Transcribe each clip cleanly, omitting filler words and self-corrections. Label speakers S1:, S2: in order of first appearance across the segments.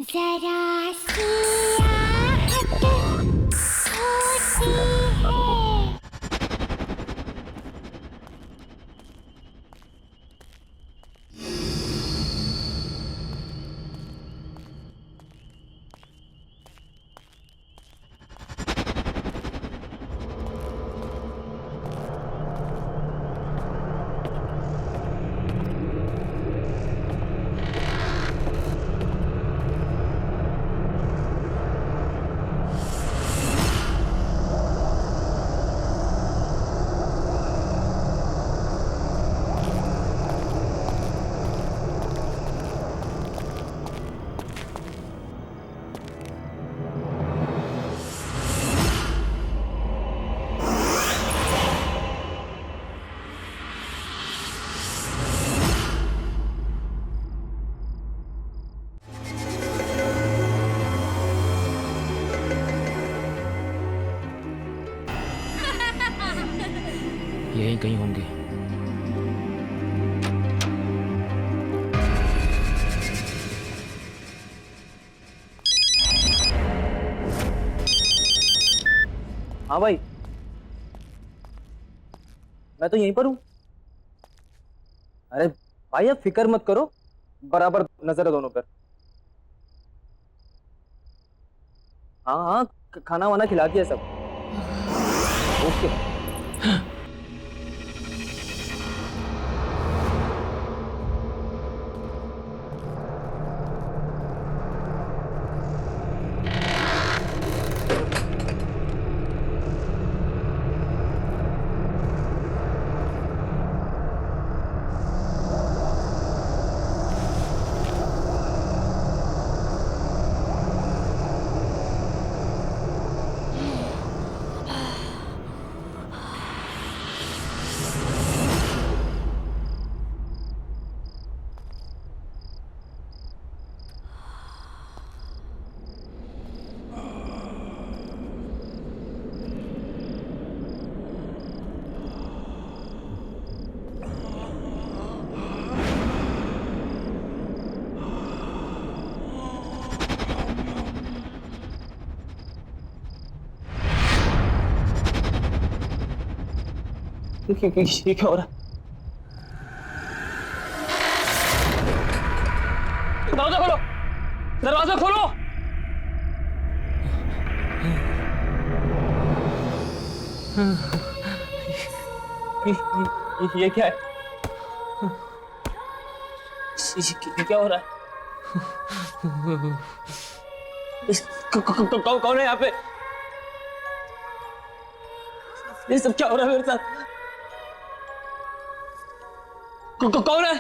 S1: जरा सी आहट होती है।
S2: यहीं कहीं होंगे।
S3: हाँ भाई, मैं तो यहीं पर हूँ। अरे भाई आप फिक्र मत करो, बराबर नजर है दोनों पर। हाँ हाँ, खाना वाना खिला दिया सब। ओके। ये क्या हो रहा है? दरवाजा खोलो, दरवाजा खोलो। ये क्या है? ये क्या हो रहा है? कौन है यहाँ पे? ये सब क्या हो रहा है मेरे साथ? कौन है?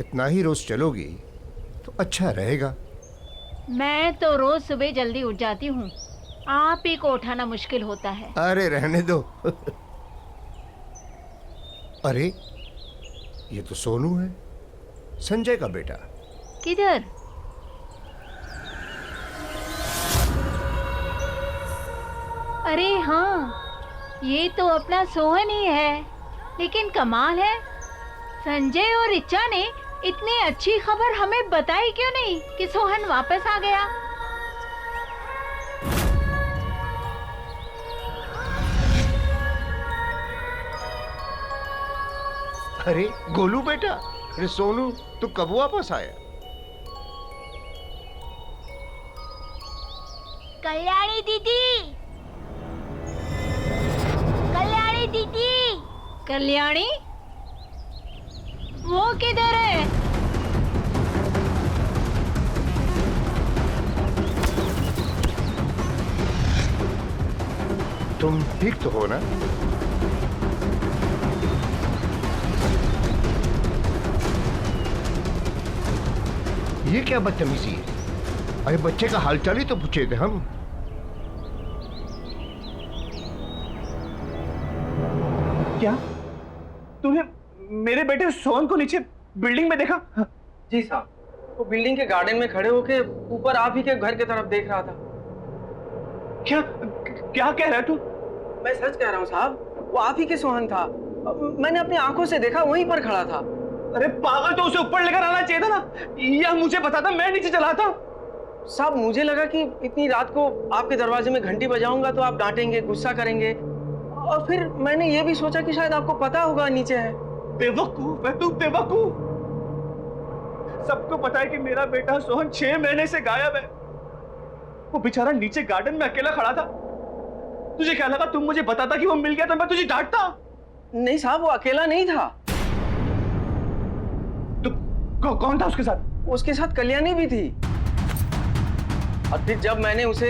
S4: इतना ही रोज चलोगी तो अच्छा रहेगा।
S5: मैं तो रोज सुबह जल्दी उठ जाती हूँ, आप ही को उठाना मुश्किल होता है।
S4: अरे रहने दो। अरे ये तो सोनू है, संजय का बेटा।
S5: किधर? अरे हाँ, ये तो अपना सोहन ही है। लेकिन कमाल है, संजय और रिचा ने इतनी अच्छी खबर हमें बताई क्यों नहीं कि सोहन वापस आ गया।
S4: अरे गोलू बेटा, अरे सोनू तू कब वापस आया?
S1: कल्याणी दीदी, कल्याणी दीदी।
S5: कल्याणी? वो किधर है?
S4: तुम ठीक तो हो ना? ये क्या बदतमीजी है? अरे बच्चे का हालचाल ही तो पूछे थे हम।
S2: क्या तूने मेरे बेटे सोहन को नीचे बिल्डिंग में देखा?
S3: जी साहब, वो बिल्डिंग के गार्डन में खड़े होके ऊपर आप ही के घर की तरफ देख रहा था।
S2: क्या क्या कह रहा है तू?
S3: मैं सच कह रहा हूँ साहब, वो आप ही के सोहन था। मैंने अपनी आंखों से देखा, वहीं पर खड़ा था।
S2: अरे पागल, तो उसे ऊपर लेकर आना चाहिए था ना, या मुझे बताता, मैं नीचे चला था।
S3: साहब मुझे लगा कि इतनी रात को आपके दरवाजे में घंटी बजाऊंगा तो आप डांटेंगे, गुस्सा करेंगे, और फिर मैंने ये भी सोचा कि शायद आपको पता होगा नीचे है।
S2: बेवकूफ है तू, बेवकूफ। सबको पता है कि मेरा बेटा सोहन 6 महीने से गायब है। वो बेचारा नीचे गार्डन में अकेला खड़ा था। तुझे क्या लगा तुम मुझे बताता कि वो मिल गया तो मैं तुझे डांटता?
S3: नहीं साहब, वो अकेला नहीं था।
S2: तो कौन था उसके साथ?
S3: उसके साथ कल्याणी भी थी। और फिर जब मैंने उसे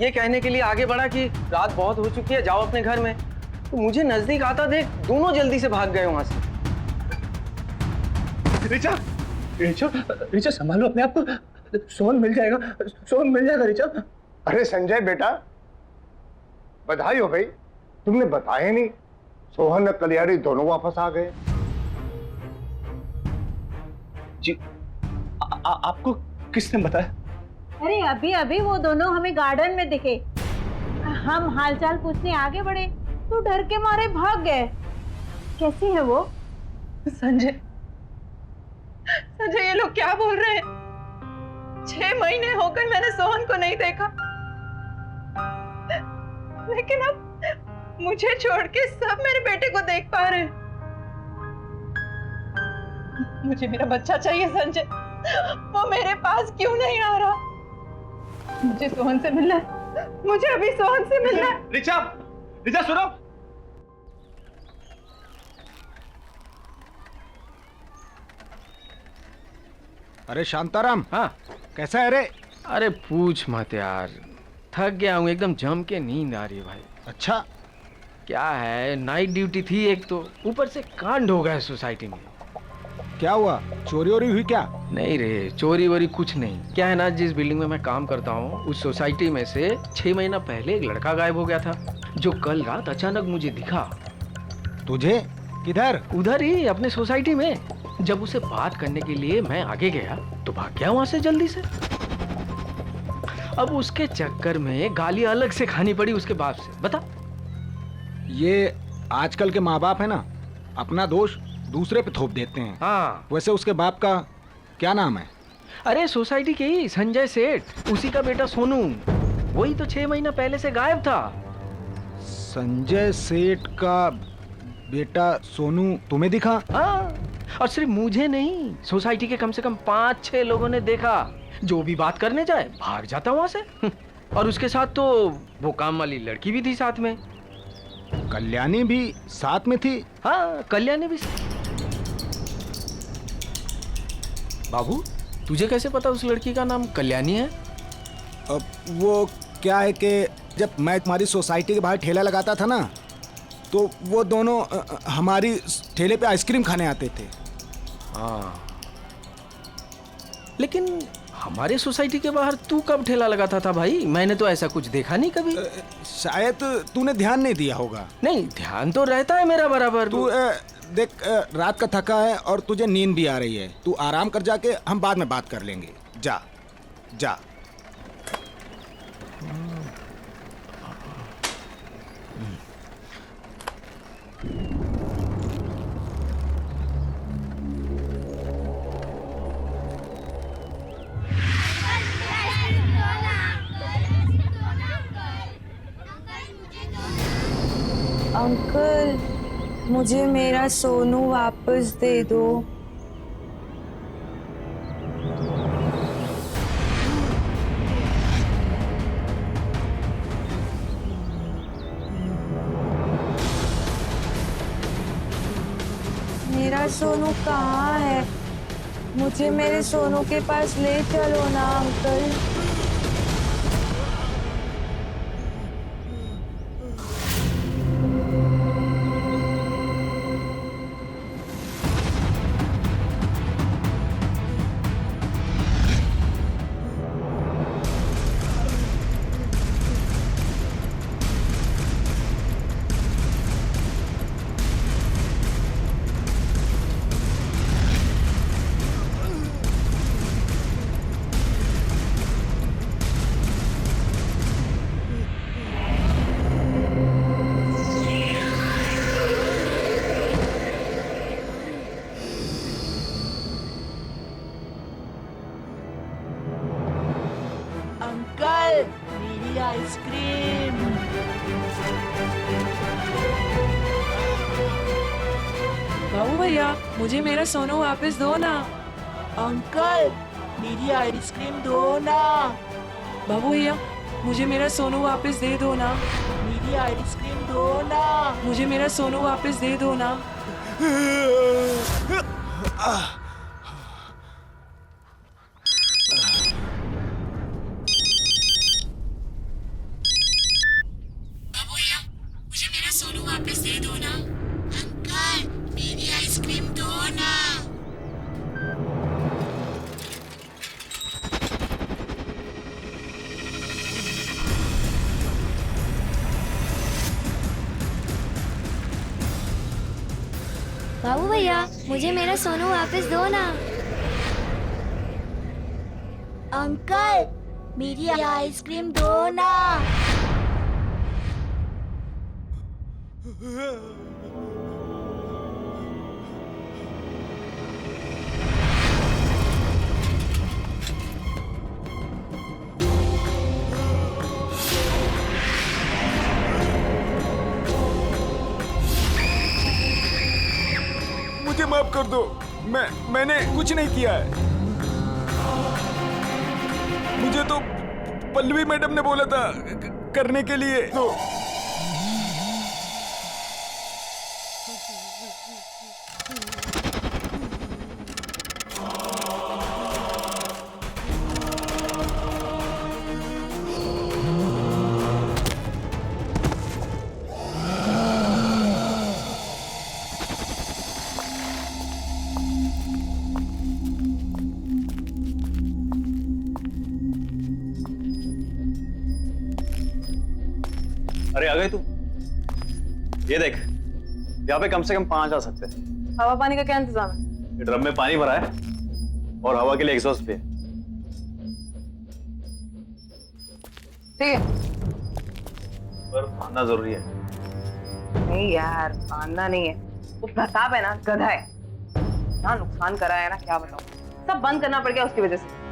S3: ये कहने के लिए आगे बढ़ा कि रात बहुत हो चुकी है, जाओ अपने घर में, तो मुझे नजदीक आता देख दोनों जल्दी से भाग गए वहां से।
S2: रिचा, रिचा, रिचा संभालो अपने आप को। सोहन मिल जाएगा, सोहन मिल जाएगा रिचा।
S4: अरे संजय बेटा, बधाई हो भाई, तुमने बताया नहीं। सोहन और कल्याणी दोनों वापस आ गए।
S2: जी, आपको किसने बताया?
S5: अरे अभी अभी वो दोनों हमें गार्डन में दिखे। हम हालचाल पूछने आगे बढ़े तो डर के मारे भाग गए। कैसी है वो?
S6: संजय, संजय ये लोग क्या बोल रहे हैं? 6 महीने हो गए मैंने सोहन को नहीं देखा, लेकिन अब मुझे छोड़ के सब मेरे बेटे को देख पा रहे हैं। मुझे मेरा बच्चा चाहिए संजय, वो मेरे पास क्यों नहीं आ रहा? मुझे सोहन से मिलना है, मुझे अभी सोहन से मिलना है।
S2: रिचा, रिचा सुनो।
S7: अरे शांताराम,
S8: हाँ,
S7: कैसा है रे?
S8: अरे पूछ मत यार, थक गया हूँ एकदम, जम के नींद आ रही है भाई।
S7: अच्छा,
S8: क्या है, नाइट ड्यूटी थी एक तो, ऊपर से कांड हो गया सोसाइटी में।
S7: क्या हुआ? चोरी वोरी हुई क्या?
S8: नहीं रे, चोरी वोरी कुछ नहीं। क्या है ना, जिस बिल्डिंग में मैं काम करता हूँ उस सोसाइटी में से 6 महीना पहले एक लड़का गायब हो गया था, जो कल रात अचानक मुझे दिखा।
S7: तुझे? किधर?
S8: उधर ही अपने सोसाइटी में। जब उसे बात करने के लिए मैं आगे गया तो भाग गया वहां से जल्दी से। अब उसके चक्कर में गाली अलग से खानी पड़ी उसके बाप से। बता।
S7: ये आजकल के माँ बाप है ना, अपना दोष दूसरे पे थोप देते हैं।
S8: हाँ,
S7: वैसे उसके बाप का क्या नाम है?
S8: अरे सोसाइटी के ही संजय सेठ, उसी का बेटा सोनू। वही तो 6 महीना पहले से गायब था।
S7: संजय सेठ का बेटा सोनू तुम्हें दिखा?
S8: हाँ, और सिर्फ मुझे नहीं, सोसाइटी के कम से कम 5-6 लोगों ने देखा। जो भी बात करने जाए भाग जाता वहां से। और उसके साथ तो वो काम वाली लड़की भी थी साथ में।
S7: कल्याणी भी साथ में थी?
S8: हाँ, कल्याणी भी। बाबू, तुझे कैसे पता उस लड़की का नाम कल्याणी है?
S7: अब वो क्या है कि जब मैं तुम्हारी सोसाइटी के बाहर ठेला लगाता था ना, तो वो दोनों हमारी ठेले पे आइसक्रीम खाने आते थे।
S8: हाँ, लेकिन हमारे सोसाइटी के बाहर तू कब ठेला लगाता था भाई? मैंने तो ऐसा कुछ देखा नहीं कभी।
S7: शायद तूने ध्यान नहीं दिया होगा।
S8: नहीं, ध्यान तो रहता है मेरा बराबर।
S7: तू देख, रात का थका है और तुझे नींद भी आ रही है। तू आराम कर, जाके हम बाद में बात कर लेंगे। जा जा।
S9: अंकल, मुझे मेरा सोनू वापस दे दो। मेरा सोनू कहाँ है? मुझे मेरे सोनू के पास ले चलो ना अंकल।
S10: मेरी आइसक्रीम।
S9: बाबू भैया मुझे मेरा सोनू वापस दो ना।
S10: अंकल मेरी आइसक्रीम दो ना।
S9: बाबू भैया मुझे मेरा सोनू वापस दे दो ना।
S10: मेरी आइसक्रीम दो ना।
S9: मुझे मेरा सोनू वापस दे दो ना। बाबू भैया मुझे मेरा सोनू वापस दे दो ना।
S10: अंकल मेरी आइसक्रीम दो ना।
S1: बाबू भैया मुझे मेरा सोनू वापस दो ना।
S10: अंकल मेरी आइसक्रीम दो ना।
S7: मुझे माफ कर दो, मैंने कुछ नहीं किया है। मुझे तो पल्लवी मैडम ने बोला था करने के लिए। तो
S2: अरे आ गए तू? ये देख, यहाँ पे कम से कम 5 आ सकते हैं।
S6: हवा पानी का क्या इंतजाम है?
S2: ये ड्रम में पानी भरा है और हवा के लिए एग्जॉस्ट भी है।
S6: ठीक है।
S2: पर मानना जरूरी है।
S6: नहीं यार मानना नहीं है, वो प्रताप है ना गधा है, ना नुकसान करा है ना क्या बताऊं, सब बंद करना पड़ गया उसकी वजह से।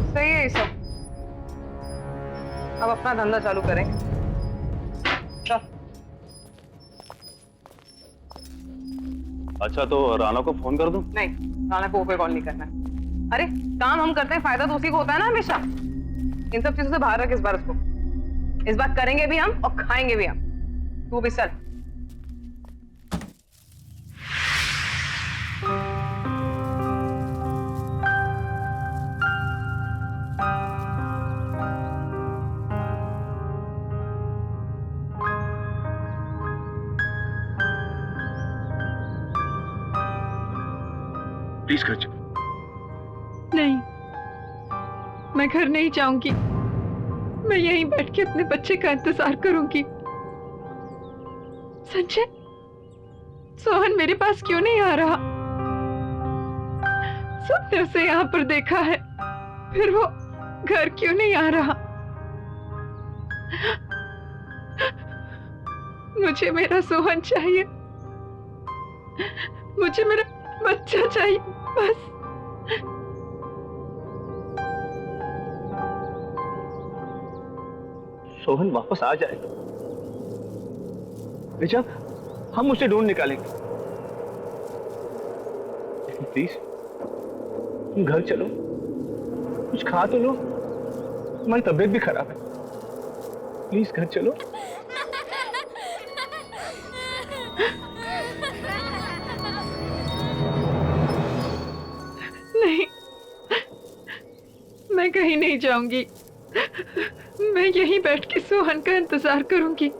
S6: सही है ये सब, अब अपना धंधा चालू करें। चल।
S2: अच्छा तो राना को फोन कर दूं?
S6: नहीं, राना को कोई कॉल नहीं करना है। अरे काम हम करते हैं, फायदा तो उसी को होता है ना हमेशा। इन सब चीजों से बाहर रख इस बार उसको। इस बार करेंगे भी हम और खाएंगे भी हम। तू भी चल।
S7: प्लीज कर चुप।
S5: नहीं, मैं घर नहीं जाऊंगी। मैं यहीं बैठ के अपने बच्चे का इंतजार करूंगी। संजय, सोहन मेरे पास क्यों नहीं आ रहा? सबने उसे यहाँ पर देखा है, फिर वो घर क्यों नहीं आ रहा? मुझे मेरा सोहन चाहिए, मुझे मेरा बच्चा चाहिए बस।
S2: सोहन वापस आ जाएगा रिचा, हम उसे ढूंढ निकालेंगे। प्लीज तुम घर चलो, कुछ खा तो लो, तुम्हारी तबीयत भी खराब है। प्लीज घर चलो।
S5: नहीं, मैं कहीं नहीं जाऊंगी। मैं यहीं बैठ के सोहन का इंतजार करूंगी।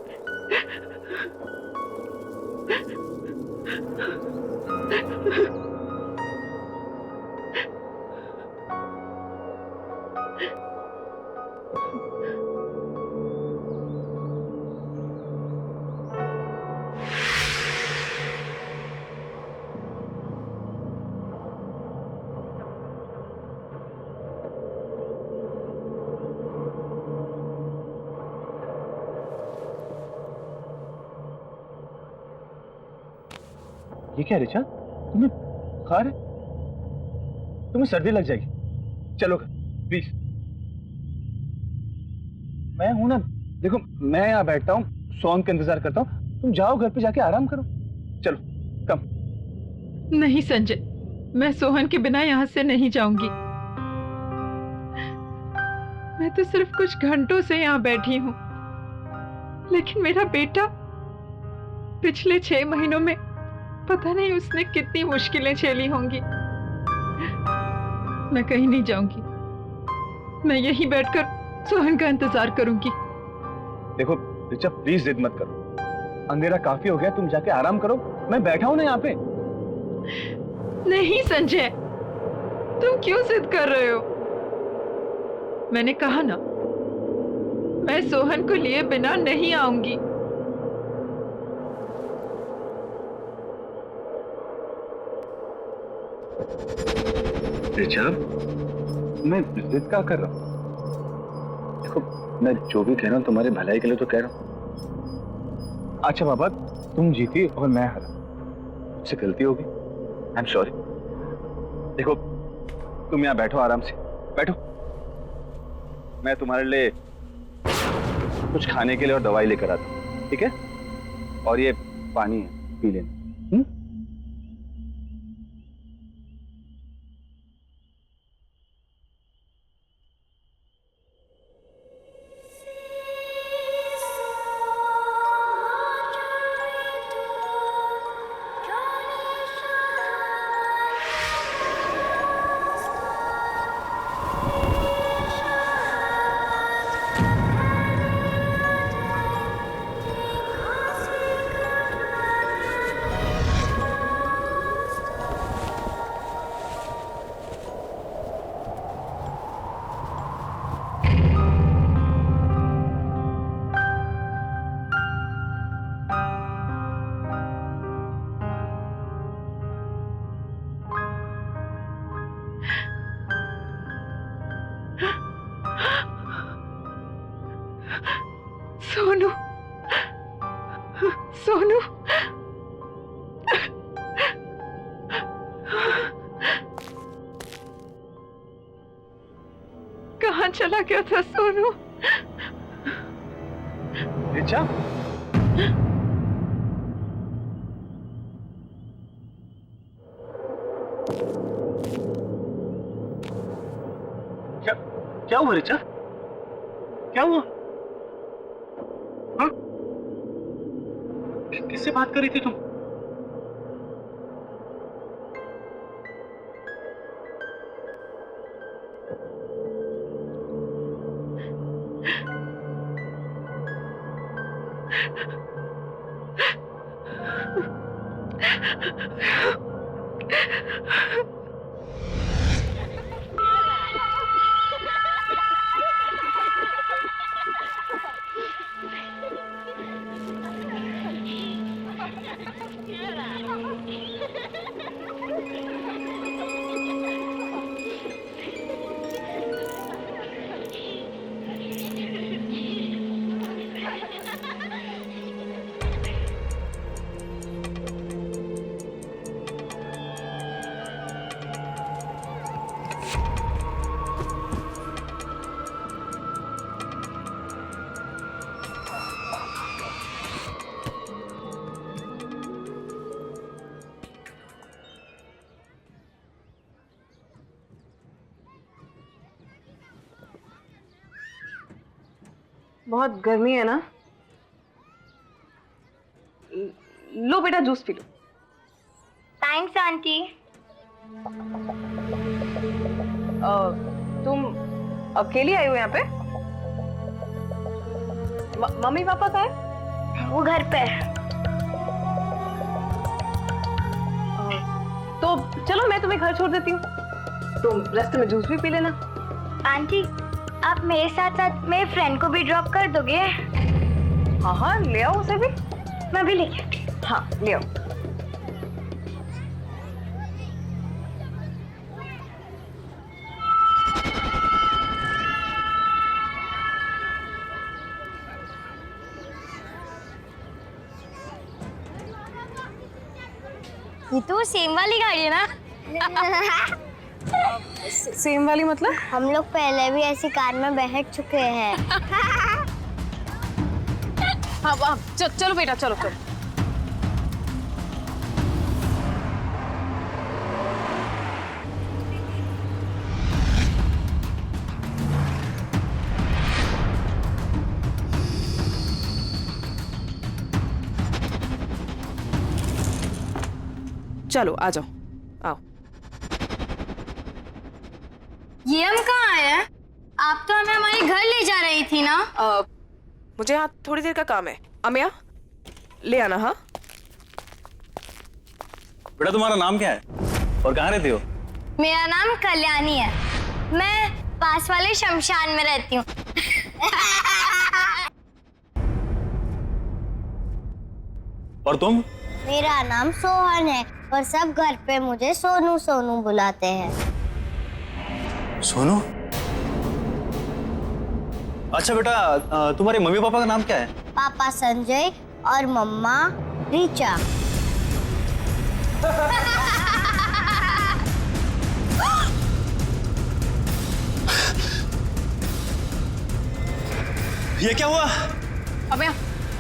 S2: ये क्या रिचा, तुम्हें बुखार है? तुम्हें सर्दी लग जाएगी, चलो प्लीज। मैं हूं ना, देखो मैं यहाँ बैठता हूँ, सोहन का इंतजार करता हूँ, तुम जाओ घर पे जाके आराम करो। चलो कम।
S11: नहीं संजय, मैं सोहन के बिना यहाँ से नहीं जाऊंगी। मैं तो सिर्फ कुछ घंटों से यहाँ बैठी हूँ, लेकिन मेरा बेटा पिछले 6 महीनों में पता नहीं उसने कितनी मुश्किलें झेली होंगी। मैं कहीं नहीं जाऊंगी, मैं यहीं बैठकर सोहन का इंतजार करूंगी।
S2: देखो रिचा प्लीज जिद मत करो, अंधेरा काफी हो गया, तुम जाके आराम करो, मैं बैठा हूं ना यहाँ पे।
S11: नहीं संजय, तुम क्यों जिद कर रहे हो? मैंने कहा ना, मैं सोहन को लिए बिना नहीं आऊंगी।
S2: रिचा, मैं जिद क्या कर रहा हूँ? देखो मैं जो भी कह रहा हूँ तुम्हारे भलाई के लिए तो कह रहा हूँ। अच्छा बाबा, तुम जीती और मैं हारा, मुझसे गलती होगी, आई एम सॉरी। देखो तुम यहाँ बैठो, आराम से बैठो, मैं तुम्हारे लिए कुछ खाने के लिए और दवाई लेकर आता हूँ, ठीक है? और ये पानी है, पी लेना।
S11: सोनू, सोनू, कहाँ चला गया था सोनू?
S2: रिचा, क्या क्या हुआ रिचा? क्या हुआ? हाँ? किससे बात कर रही थी तुम?
S6: बहुत गर्मी है ना? लो बेटा जूस पी लो।
S1: Thanks aunty.
S6: तुम अकेली आई हो यहाँ पे? मम्मी पापा कहाँ है?
S1: वो घर पे है।
S6: तो चलो मैं तुम्हें घर छोड़ देती हूँ, तुम रास्ते में जूस भी पी लेना।
S1: आंटी, आप मेरे साथ साथ मेरे फ्रेंड को भी ड्रॉप कर दोगे?
S6: हाँ हाँ ले आओ उसे भी।
S1: मैं भी लेके आती हूँ।
S6: हाँ ले आओ।
S1: ये तो सेम वाली गाड़ी है ना?
S6: सेम वाली मतलब?
S1: हम लोग पहले भी ऐसी कार में बैठ चुके हैं।
S6: हाँ चलो बेटा, चलो चलो। चलो आ जाओ, आओ।
S1: ये हम कहाँ आए हैं? आप तो हमें हमारे घर ले जा रही थी ना?
S6: मुझे यहाँ थोड़ी देर का काम है। अमिया ले आना। हाँ
S2: बेटा तुम्हारा नाम क्या है और कहाँ रहती हो?
S1: मेरा नाम कल्याणी है, मैं पास वाले शमशान में रहती हूँ।
S2: और तुम?
S1: मेरा नाम सोहन है और सब घर पे मुझे सोनू सोनू बुलाते हैं।
S2: सोनू? अच्छा बेटा, तुम्हारे मम्मी पापा का नाम क्या है?
S1: पापा संजय और मम्मा रीचा।
S2: ये क्या हुआ?
S6: अमिया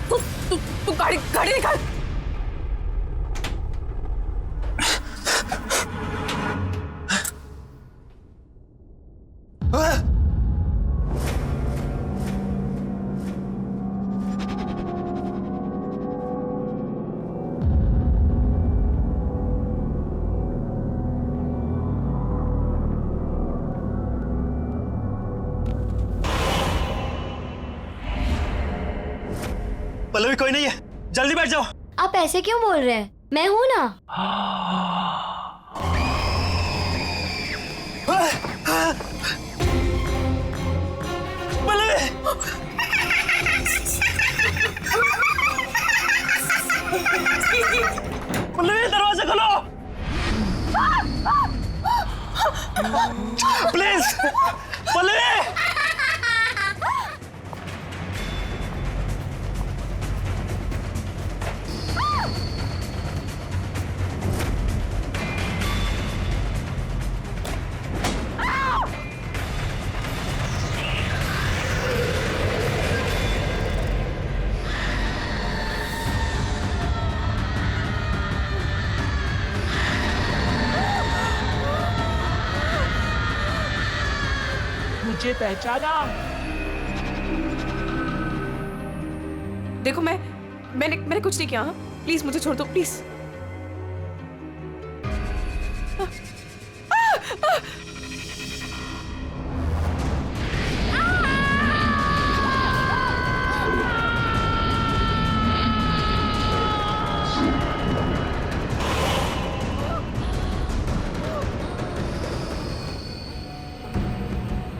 S6: तू गाड़ी निकाल।
S2: पल्लवी कोई नहीं है, जल्दी बैठ जाओ।
S1: आप ऐसे क्यों बोल रहे हैं? मैं हूं ना।
S2: पल्लवी! पल्लवी दरवाजा खोलो प्लीज। पल्लवी!
S12: मुझे पहचाना?
S6: देखो मैंने कुछ नहीं किया। हाँ प्लीज मुझे छोड़ दो प्लीज।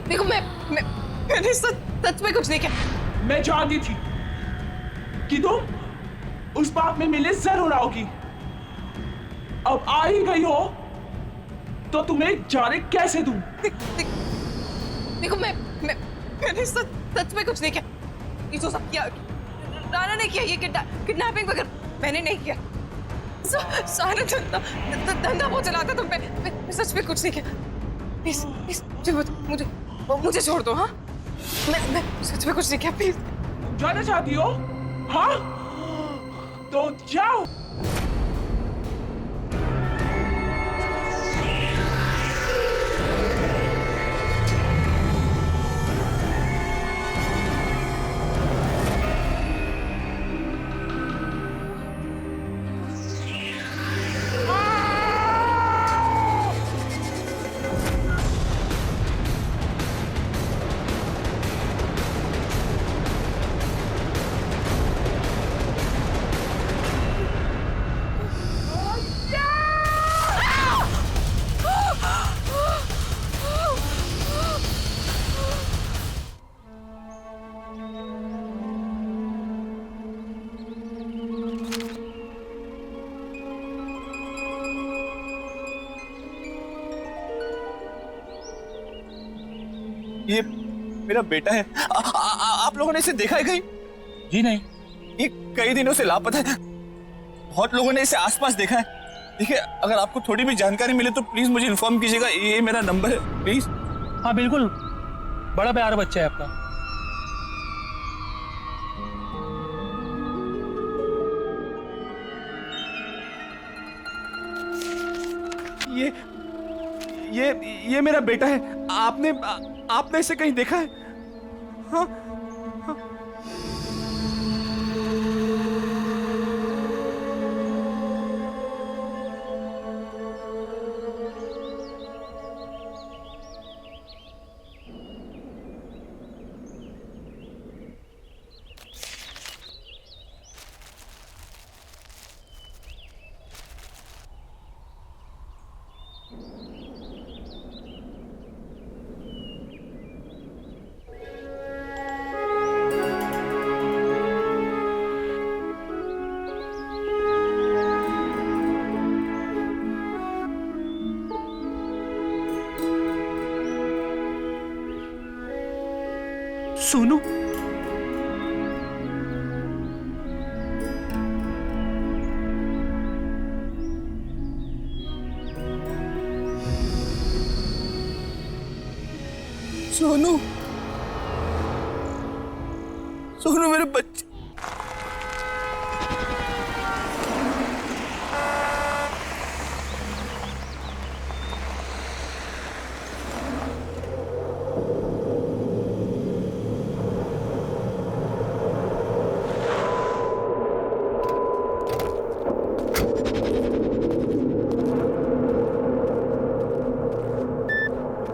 S6: देखो मैंने सच में कुछ नहीं किया।
S12: मैं जानती थी कि तुम उस बात में मिले जरूर आओगी। अब आ ही गई हो तो तुम्हें जाने कैसे दूं?
S6: देखो मैंने सच में कुछ नहीं किया। ये जो सब किया राना ने किया, ये किडनैपिंग वगैरह मैंने नहीं किया। सारा धंधा वो चलाता तो मैं सच में कुछ नहीं किया। प्लीज मुझे छोड़ दो। हाँ मैं सच में कुछ नहीं किया। प्लीज
S12: जाना चाहती हो? हाँ तो जाओ।
S2: ये मेरा बेटा है। आप लोगों ने इसे देखा है कहीं?
S12: जी नहीं।
S2: ये कई दिनों से लापता है। बहुत लोगों ने इसे आसपास देखा है देखिए, अगर आपको थोड़ी भी जानकारी मिले तो प्लीज मुझे इन्फॉर्म कीजिएगा, ये मेरा नंबर है, प्लीज।
S13: हाँ बिल्कुल, बड़ा प्यारा बच्चा है आपका।
S2: ये मेरा बेटा है। आपने इसे कहीं देखा है? हाँ? सोनू, सोनू, सोनू मेरे बच्चे।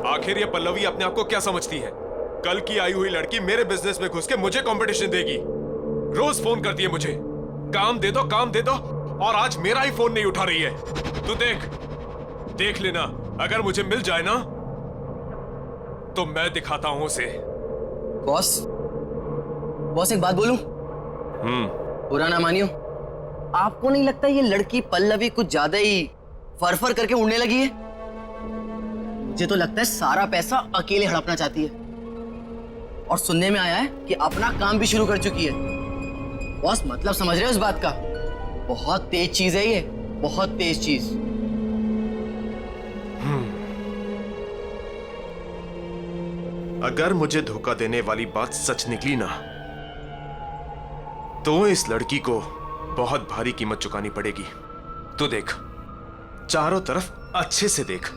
S14: आखिर ये पल्लवी अपने आप को क्या समझती है? कल की आई हुई लड़की मेरे बिजनेस में घुस के मुझे कंपटीशन देगी। रोज फोन करती है मुझे, काम दे दो, काम दे दो, और आज मेरा ही फोन नहीं उठा रही है। तू देख लेना, अगर मुझे मिल जाए ना तो मैं दिखाता हूं उसे।
S3: बॉस एक बात बोलूं? बुरा ना मानियो, आपको नहीं लगता ये लड़की पल्लवी कुछ ज्यादा ही फर करके उड़ने लगी है? मुझे तो लगता है सारा पैसा अकेले हड़पना चाहती है, और सुनने में आया है कि अपना काम भी शुरू कर चुकी है। बॉस मतलब समझ रहे हो इस बात का? बहुत तेज चीज है ये, बहुत तेज चीज।
S14: अगर मुझे धोखा देने वाली बात सच निकली ना तो इस लड़की को बहुत भारी कीमत चुकानी पड़ेगी। तू देख, चारों तरफ अच्छे से देख।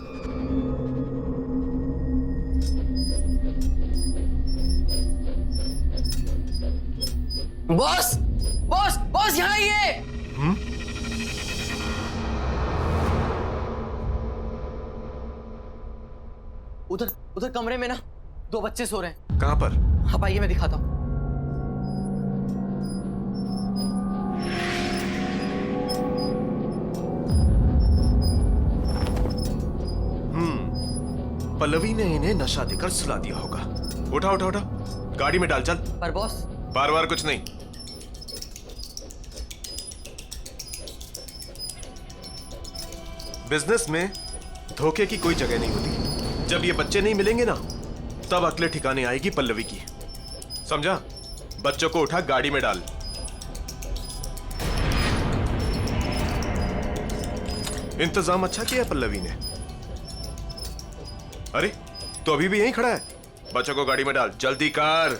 S3: बॉस बॉस बॉस यहाँ आइए। उधर कमरे में ना 2 बच्चे सो रहे हैं।
S14: कहां पर?
S3: आप आइए, मैं दिखाता हूं।
S14: पल्लवी ने इन्हें नशा देकर सुला दिया होगा। उठा उठा उठा, गाड़ी में डाल, चल।
S3: पर बॉस,
S14: बार कुछ नहीं। बिजनेस में धोखे की कोई जगह नहीं होती। जब ये बच्चे नहीं मिलेंगे ना, तब अगले ठिकाने आएगी पल्लवी की। समझा? बच्चों को उठा, गाड़ी में डाल। इंतजाम अच्छा किया पल्लवी ने। अरे, तो अभी भी यहीं खड़ा है? बच्चों को गाड़ी में डाल, जल्दी कर।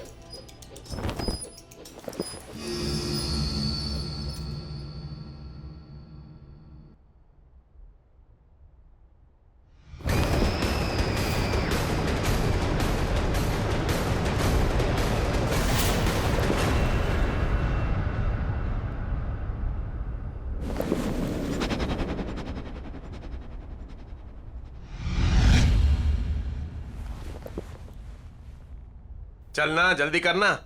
S14: चलना, जल्दी करना।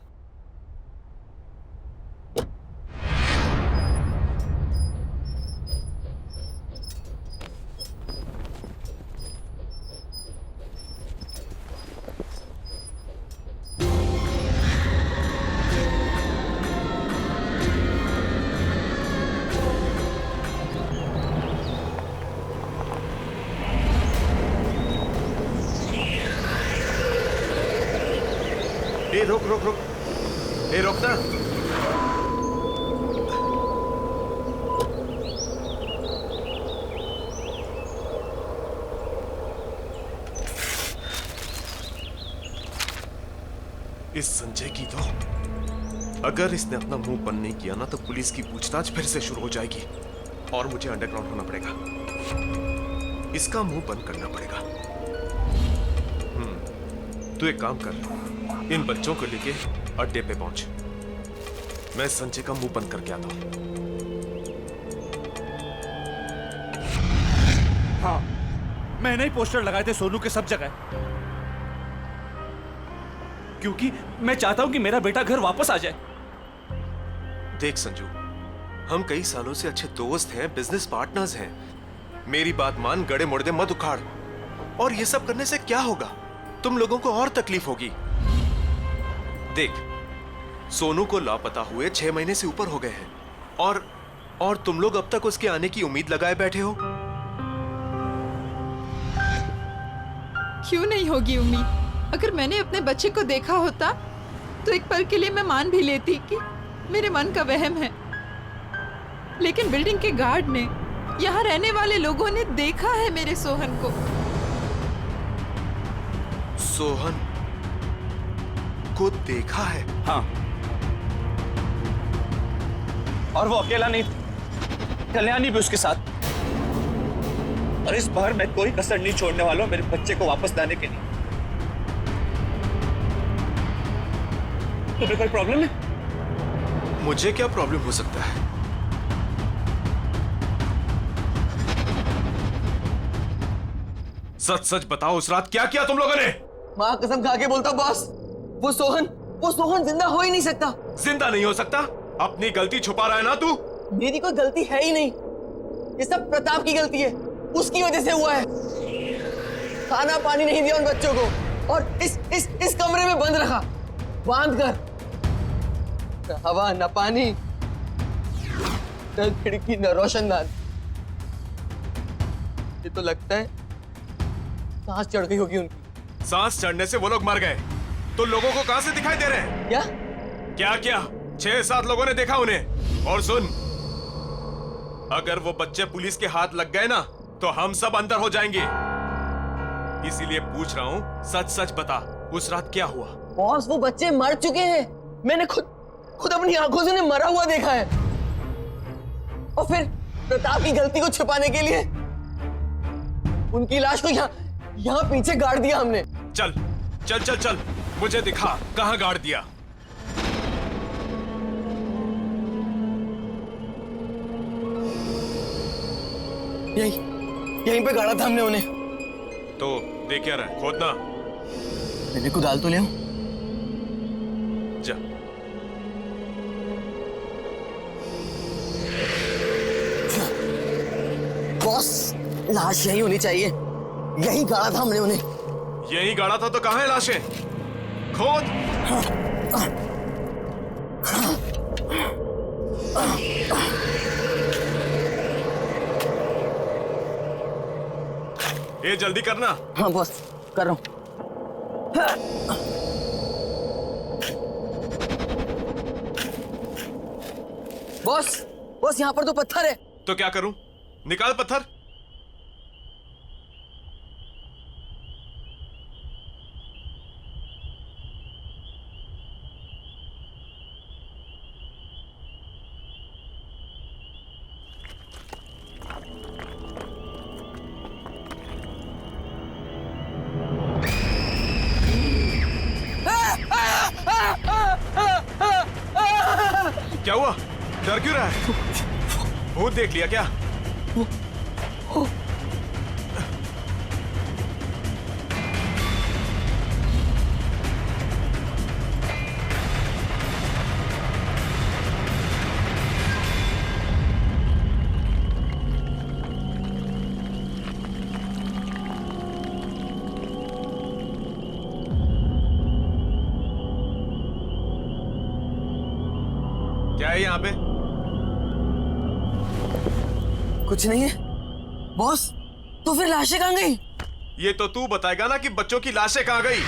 S14: ए, रोक। ए, रोक ना। इस संजय की तो अगर इसने अपना मुंह बंद नहीं किया ना तो पुलिस की पूछताछ फिर से शुरू हो जाएगी और मुझे अंडरग्राउंड होना पड़ेगा। इसका मुंह बंद करना पड़ेगा। तू एक काम कर, इन बच्चों को लेके अड्डे पे पहुंच। मैं संजय का मुंह बंद करके आता हूं।
S2: हाँ, मैंने ही पोस्टर लगाए थे सोनू के सब जगह, क्योंकि मैं चाहता हूं कि मेरा बेटा घर वापस आ जाए।
S14: देख संजू, हम कई सालों से अच्छे दोस्त हैं, बिजनेस पार्टनर्स हैं। मेरी बात मान, गड़े मुड़दे मत उखाड़। और ये सब करने से क्या होगा? तुम लोगों को और तकलीफ होगी। देख, सोनू को लापता हुए 6 महीने से ऊपर हो गए हैं और तुम लोग अब तक उसके आने की उम्मीद लगाए बैठे हो।
S11: क्यों नहीं होगी उम्मीद? अगर मैंने अपने बच्चे को देखा होता तो एक पल के लिए मैं मान भी लेती कि मेरे मन का वहम है। लेकिन बिल्डिंग के गार्ड ने, यहाँ रहने वाले लोगों ने देखा है मेरे सोहन को।
S14: सोहन को देखा है?
S2: हाँ, और वो अकेला नहीं, कल्याणी भी उसके साथ। और इस बार मैं कोई कसर नहीं छोड़ने वाला हूं मेरे बच्चे को वापस लाने के लिए। तुम्हें कोई प्रॉब्लम है?
S14: मुझे क्या प्रॉब्लम हो सकता है? सच सच बताओ, उस रात क्या किया तुम लोगों ने?
S3: माँ कसम खा के बोलता बॉस, वो सोहन जिंदा हो ही नहीं सकता।
S14: जिंदा नहीं हो सकता? अपनी गलती छुपा रहा है ना तू?
S3: मेरी कोई गलती है ही नहीं, ये सब प्रताप की गलती है। उसकी वजह से हुआ है। खाना पानी नहीं दिया उन बच्चों को और इस कमरे में बंद रखा, बांध कर। न हवा न पानी, न खिड़की न रोशनदान। ये तो लगता है सांस चढ़ गई होगी उनकी।
S14: सांस चढ़ने से वो लोग मर गए तो लोगों को कहां से दिखाई दे रहे हैं? क्या 6-7 लोगों ने देखा उन्हें। और सुन, अगर वो बच्चे पुलिस के हाथ लग गए ना तो हम सब अंदर हो जाएंगे। इसीलिए पूछ रहा हूं, सच सच बता, उस रात क्या हुआ?
S3: बॉस, वो बच्चे मर चुके हैं। मैंने खुद अपनी आंखों से उन्हें मरा हुआ देखा है। और फिर प्रताप की गलती को छुपाने के लिए उनकी लाश को यहाँ पीछे गाड़ दिया हमने।
S14: चल चल चल चल, मुझे दिखा कहां गाड़ दिया।
S3: यहीं पे गाड़ा था हमने उन्हें।
S14: तो देख क्या रहा है? खोदना।
S3: मैंने को डाल तो ले
S14: जा।
S3: बॉस, लाश यहीं होनी चाहिए। यहीं गाड़ा था हमने उन्हें।
S14: यहीं गाड़ा था तो कहां है लाशें? खोद। ये जल्दी करना।
S3: हाँ बॉस, कर रहा हूं। बॉस, यहाँ पर तो पत्थर है।
S14: तो क्या करूं? निकाल पत्थर। क्या हुआ? डर क्यों रहा है? भूत देख लिया क्या? क्या है यहाँ पे?
S3: कुछ नहीं है बॉस। तो फिर लाशें कहाँ गई?
S14: ये तो तू बताएगा ना कि बच्चों की लाशें कहाँ गई।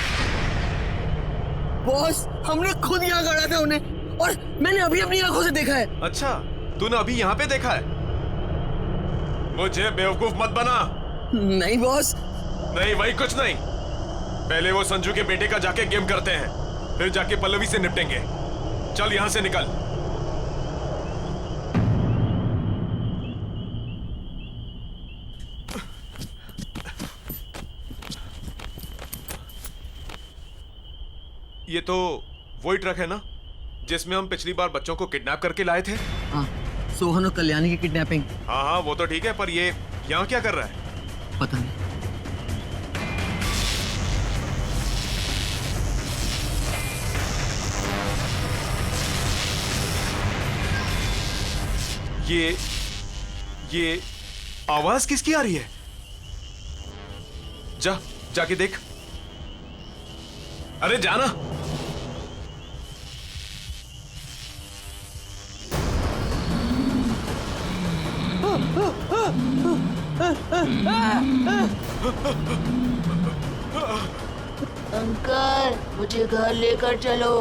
S3: बॉस, हमने खुद यहाँ गाड़ा था उन्हें और मैंने अभी अपनी आंखों से देखा है।
S14: अच्छा, तूने अभी यहाँ पे देखा है? मुझे बेवकूफ मत बना।
S3: नहीं बॉस।
S14: नहीं, वही कुछ नहीं। पहले वो संजू के बेटे का जाके गेम करते हैं, फिर जाके पल्लवी से निपटेंगे। चल यहां से निकल। ये तो वही ट्रक है ना जिसमें हम पिछली बार बच्चों को किडनैप करके लाए थे?
S3: हाँ, सोहन और कल्याणी की किडनैपिंग।
S14: हाँ हाँ वो तो ठीक है, पर ये यहाँ क्या कर रहा है?
S3: पता नहीं।
S14: ये आवाज किसकी आ रही है? जाके देख। अरे जाना।
S10: अंकल मुझे घर लेकर चलो,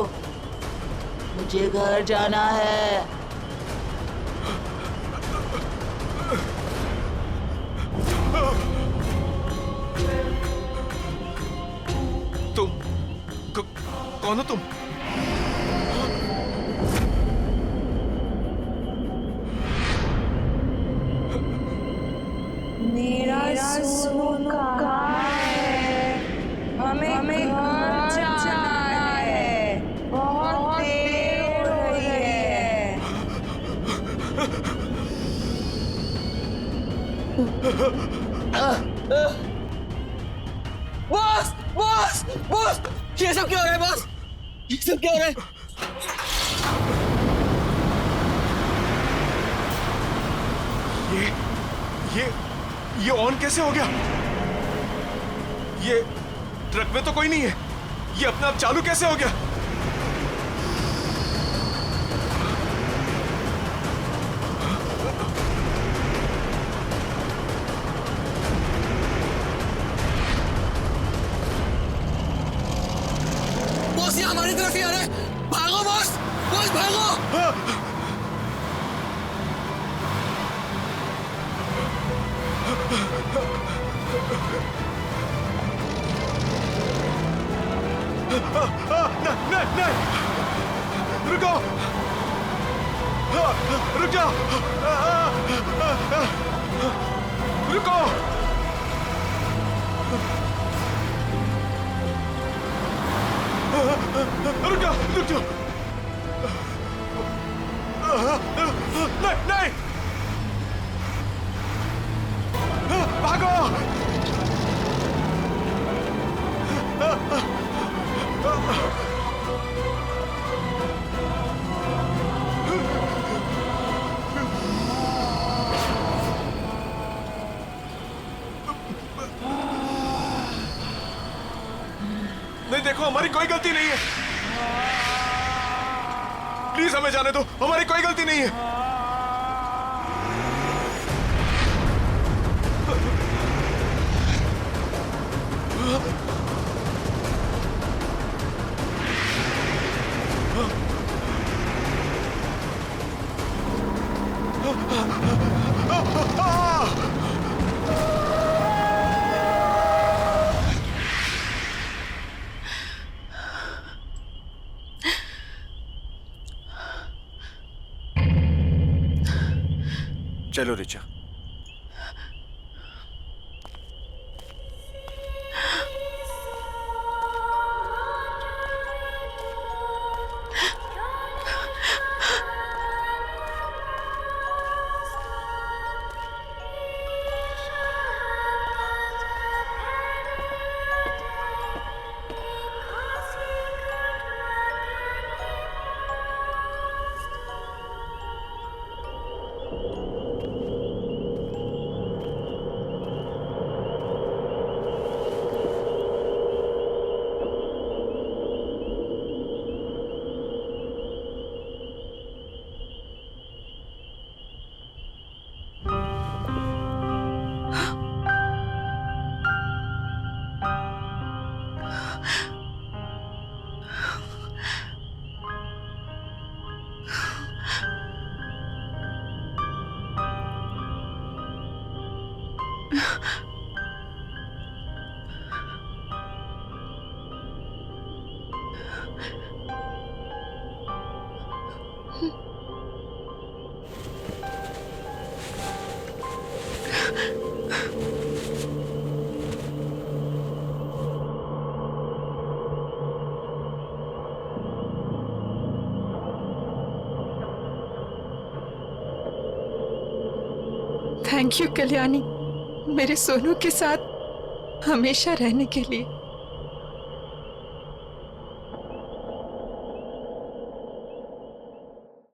S10: मुझे घर जाना है।
S14: तुम कौन हो तुम?
S9: मेरा सोनू कहाँ है? हमें घर जाना है, बहुत देर हो रही है।
S3: बॉस बॉस बॉस, ये सब क्या हो रहा है बॉस? ये सब क्या हो रहा है?
S14: ये ऑन कैसे हो गया? ये ट्रक में तो कोई नहीं है, ये अपने आप चालू कैसे हो गया?
S3: बॉस ये हमारी तरफ ही आ रहा है, भागो बॉस, बॉस भागो।
S14: नहीं, रुको, रुक जाओ, रुको। रुक जाओ, नहीं, भागो। नहीं देखो, हमारी कोई गलती नहीं है, प्लीज हमें जाने दो, हमारी कोई गलती नहीं है। चलो रिचा।
S11: थैंक यू कल्याणी, मेरे सोनू के साथ हमेशा रहने के लिए।